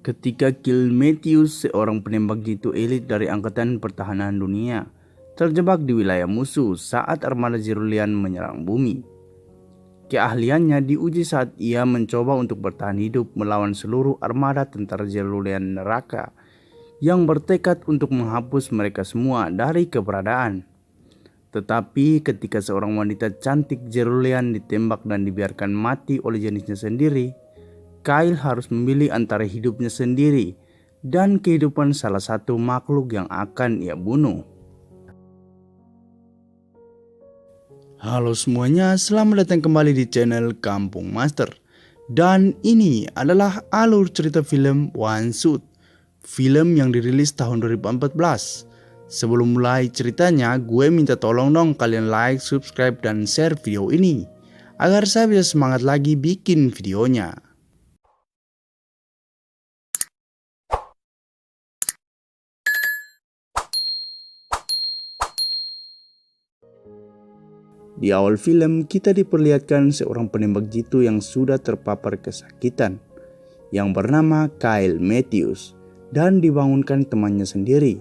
Ketika Kyle Matthews, seorang penembak jitu elit dari Angkatan Pertahanan Dunia, terjebak di wilayah musuh saat armada Zerulean menyerang bumi. Keahliannya diuji saat ia mencoba untuk bertahan hidup melawan seluruh armada tentara Zerulean neraka yang bertekad untuk menghapus mereka semua dari keberadaan. Tetapi ketika seorang wanita cantik Zerulean ditembak dan dibiarkan mati oleh jenisnya sendiri, Kyle harus memilih antara hidupnya sendiri dan kehidupan salah satu makhluk yang akan ia bunuh. Halo semuanya, selamat datang kembali di channel Kampung Master. Dan ini adalah alur cerita film One Shot, film yang dirilis tahun 2014. Sebelum mulai ceritanya, gue minta tolong dong kalian like, subscribe, dan share video ini agar saya bisa semangat lagi bikin videonya. Di awal film, kita diperlihatkan seorang penembak jitu yang sudah terpapar kesakitan, yang bernama Kyle Matthews, dan dibangunkan temannya sendiri.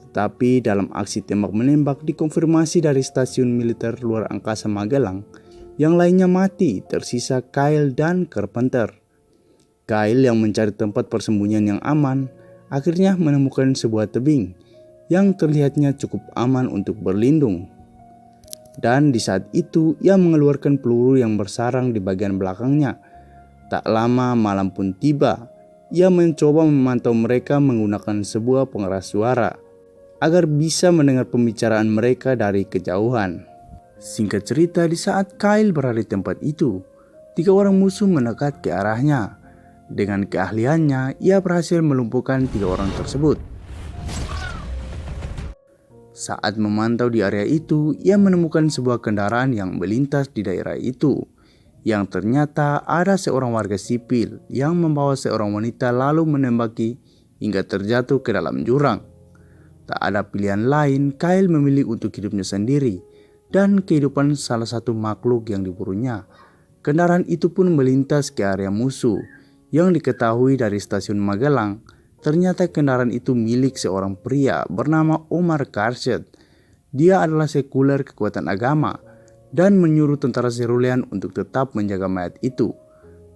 Tetapi dalam aksi tembak-menembak dikonfirmasi dari stasiun militer luar angkasa Magelang, yang lainnya mati, tersisa Kyle dan Carpenter. Kyle yang mencari tempat persembunyian yang aman, akhirnya menemukan sebuah tebing, yang terlihatnya cukup aman untuk berlindung. Dan di saat itu ia mengeluarkan peluru yang bersarang di bagian belakangnya. Tak lama malam pun tiba. Ia mencoba memantau mereka menggunakan sebuah pengeras suara agar bisa mendengar pembicaraan mereka dari kejauhan. Singkat cerita, di saat Kyle berada di tempat itu, 3 orang musuh mendekat ke arahnya. Dengan keahliannya, ia berhasil melumpuhkan 3 orang tersebut. Saat memantau di area itu, ia menemukan sebuah kendaraan yang melintas di daerah itu, yang ternyata ada seorang warga sipil yang membawa seorang wanita lalu menembaki hingga terjatuh ke dalam jurang. Tak ada pilihan lain, Kyle memilih untuk hidupnya sendiri dan kehidupan salah satu makhluk yang diburunya. Kendaraan itu pun melintas ke area musuh, yang diketahui dari stasiun Magelang. Ternyata kendaraan itu milik seorang pria bernama Omar Karset. Dia adalah sekuler kekuatan agama dan menyuruh tentara Zerulean untuk tetap menjaga mayat itu.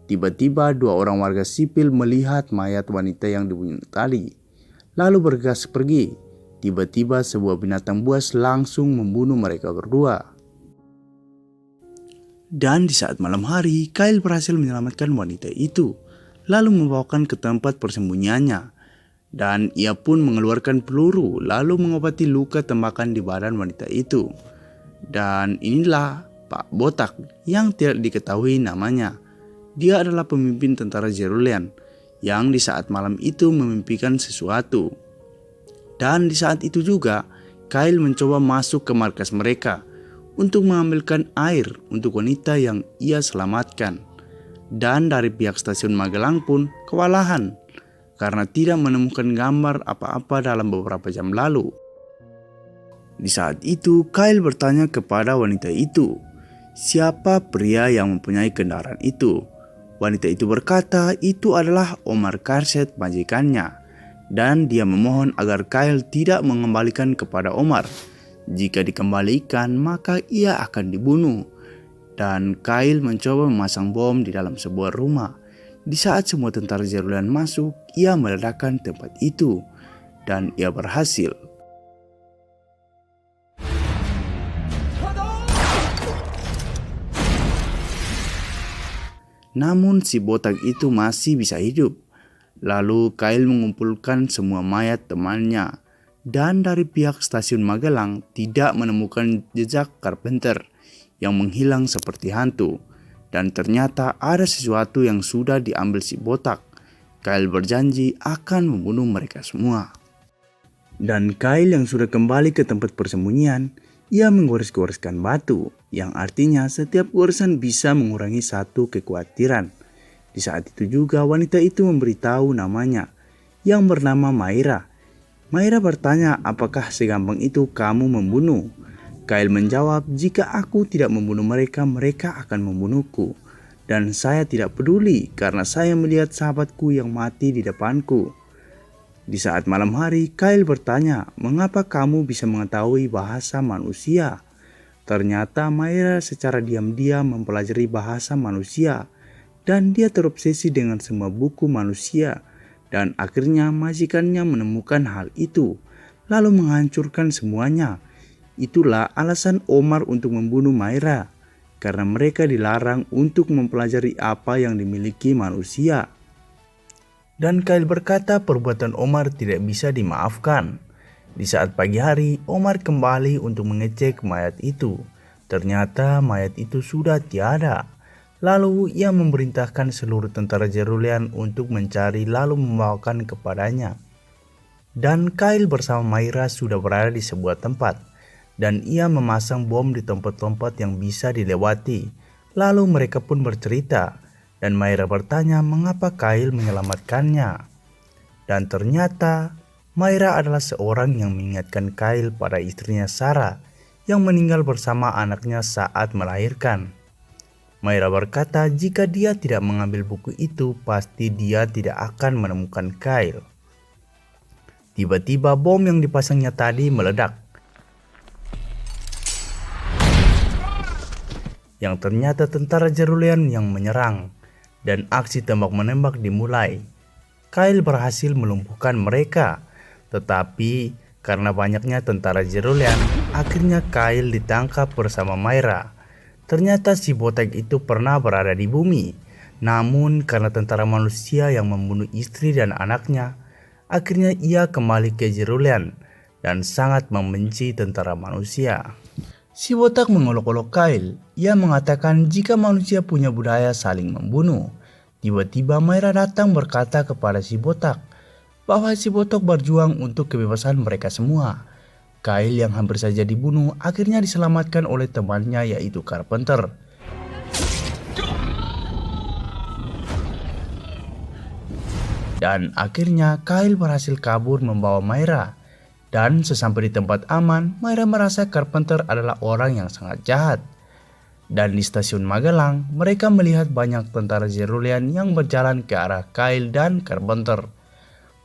Tiba-tiba 2 orang warga sipil melihat mayat wanita yang dibunuh tadi, lalu bergegas pergi. Tiba-tiba sebuah binatang buas langsung membunuh mereka berdua. Dan di saat malam hari, Kyle berhasil menyelamatkan wanita itu, lalu membawakan ke tempat persembunyiannya. Dan ia pun mengeluarkan peluru lalu mengobati luka tembakan di badan wanita itu. Dan inilah Pak Botak yang tidak diketahui namanya. Dia adalah pemimpin tentara Zerulean yang di saat malam itu memimpikan sesuatu. Dan di saat itu juga Kyle mencoba masuk ke markas mereka untuk mengambilkan air untuk wanita yang ia selamatkan. Dan dari pihak stasiun Magelang pun kewalahan karena tidak menemukan gambar apa-apa dalam beberapa jam lalu. Di saat itu, Kyle bertanya kepada wanita itu, siapa pria yang mempunyai kendaraan itu? Wanita itu berkata itu adalah Omar Karset, majikannya, dan dia memohon agar Kyle tidak mengembalikan kepada Omar. Jika dikembalikan, maka ia akan dibunuh. Dan Kyle mencoba memasang bom di dalam sebuah rumah. Di saat semua tentara Zerulean masuk, ia meledakkan tempat itu, dan ia berhasil. Namun si botak itu masih bisa hidup. Lalu Kyle mengumpulkan semua mayat temannya, dan dari pihak stasiun Magelang tidak menemukan jejak Carpenter yang menghilang seperti hantu. Dan ternyata ada sesuatu yang sudah diambil si botak. Kyle berjanji akan membunuh mereka semua. Dan Kyle yang sudah kembali ke tempat persembunyian, ia menggores-goreskan batu, yang artinya setiap goresan bisa mengurangi 1 kekhawatiran. Di saat itu juga wanita itu memberitahu namanya, yang bernama Maira. Maira bertanya apakah segampang itu kamu membunuh. Kyle menjawab, jika aku tidak membunuh mereka, mereka akan membunuhku. Dan saya tidak peduli karena saya melihat sahabatku yang mati di depanku. Di saat malam hari, Kyle bertanya, "Mengapa kamu bisa mengetahui bahasa manusia?" Ternyata Myra secara diam-diam mempelajari bahasa manusia dan dia terobsesi dengan semua buku manusia. Dan akhirnya majikannya menemukan hal itu, lalu menghancurkan semuanya. Itulah alasan Omar untuk membunuh Myra, karena mereka dilarang untuk mempelajari apa yang dimiliki manusia. Dan Kyle berkata perbuatan Omar tidak bisa dimaafkan. Di saat pagi hari, Omar kembali untuk mengecek mayat itu. Ternyata mayat itu sudah tiada. Lalu ia memerintahkan seluruh tentara Cerulean untuk mencari lalu membawakan kepadanya. Dan Kyle bersama Myra sudah berada di sebuah tempat. Dan ia memasang bom di tempat-tempat yang bisa dilewati. Lalu mereka pun bercerita. Dan Myra bertanya mengapa Kyle menyelamatkannya. Dan ternyata Myra adalah seorang yang mengingatkan Kyle pada istrinya Sarah yang meninggal bersama anaknya saat melahirkan. Myra berkata jika dia tidak mengambil buku itu pasti dia tidak akan menemukan Kyle. Tiba-tiba bom yang dipasangnya tadi meledak. Yang ternyata tentara Cerulean yang menyerang. Dan aksi tembak-menembak dimulai. Kyle berhasil melumpuhkan mereka. Tetapi karena banyaknya tentara Cerulean, akhirnya Kyle ditangkap bersama Myra. Ternyata si botak itu pernah berada di bumi. Namun karena tentara manusia yang membunuh istri dan anaknya, akhirnya ia kembali ke Cerulean dan sangat membenci tentara manusia. Si botak mengolok-olok Kyle. Ia mengatakan jika manusia punya budaya saling membunuh. Tiba-tiba Myra datang berkata kepada si botak bahwa si botak berjuang untuk kebebasan mereka semua. Kyle yang hampir saja dibunuh akhirnya diselamatkan oleh temannya yaitu Carpenter. Dan akhirnya Kyle berhasil kabur membawa Myra. Dan sesampai di tempat aman, Myra merasa Carpenter adalah orang yang sangat jahat. Dan di stasiun Magelang, mereka melihat banyak tentara Cerulean yang berjalan ke arah Kyle dan Carpenter.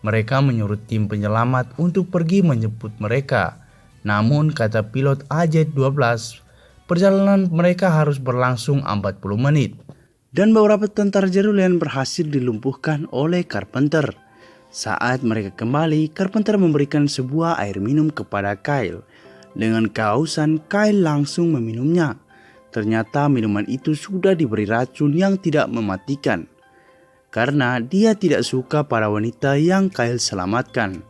Mereka menyuruh tim penyelamat untuk pergi menjemput mereka. Namun kata pilot AJ-12, perjalanan mereka harus berlangsung 40 menit. Dan beberapa tentara Cerulean berhasil dilumpuhkan oleh Carpenter. Saat mereka kembali, Carpenter memberikan sebuah air minum kepada Kyle. Dengan kehausan, Kyle langsung meminumnya. Ternyata minuman itu sudah diberi racun yang tidak mematikan. Karena dia tidak suka para wanita yang Kyle selamatkan.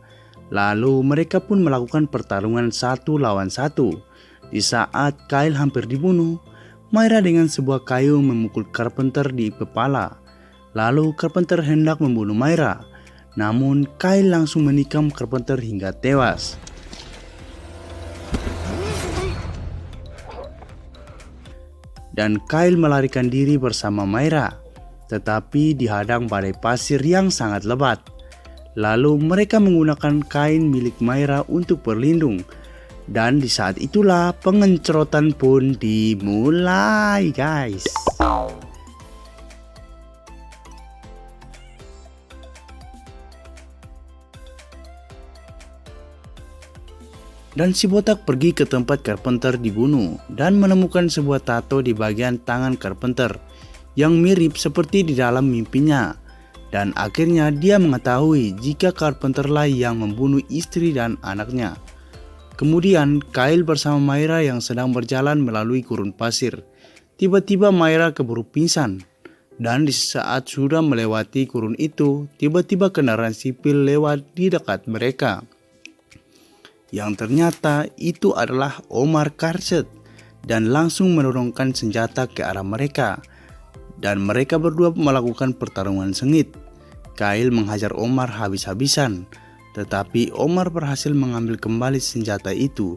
Lalu mereka pun melakukan pertarungan 1 lawan 1. Di saat Kyle hampir dibunuh, Myra dengan sebuah kayu memukul Carpenter di kepala. Lalu Carpenter hendak membunuh Myra. Namun Kyle langsung menikam Carpenter hingga tewas. Dan Kyle melarikan diri bersama Myra, tetapi dihadang badai pasir yang sangat lebat. Lalu mereka menggunakan kain milik Myra untuk berlindung. Dan di saat itulah pengencerotan pun dimulai, guys. Dan si botak pergi ke tempat Carpenter dibunuh dan menemukan sebuah tato di bagian tangan Carpenter yang mirip seperti di dalam mimpinya. Dan akhirnya dia mengetahui jika Carpenter lah yang membunuh istri dan anaknya. Kemudian Kyle bersama Myra yang sedang berjalan melalui gurun pasir. Tiba-tiba Myra keburu pingsan. Dan di saat sudah melewati gurun itu, tiba-tiba kendaraan sipil lewat di dekat mereka. Yang ternyata itu adalah Omar Karset dan langsung menodongkan senjata ke arah mereka. Dan mereka berdua melakukan pertarungan sengit. Kyle menghajar Omar habis-habisan, tetapi Omar berhasil mengambil kembali senjata itu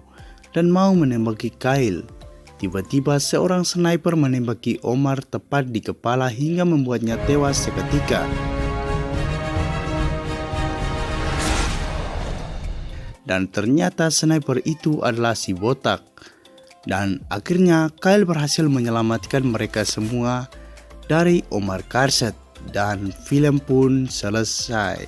dan mau menembaki Kyle. Tiba-tiba seorang sniper menembaki Omar tepat di kepala hingga membuatnya tewas seketika. Dan ternyata sniper itu adalah si botak. Dan akhirnya Kyle berhasil menyelamatkan mereka semua. dari Omar Karset dan film pun selesai.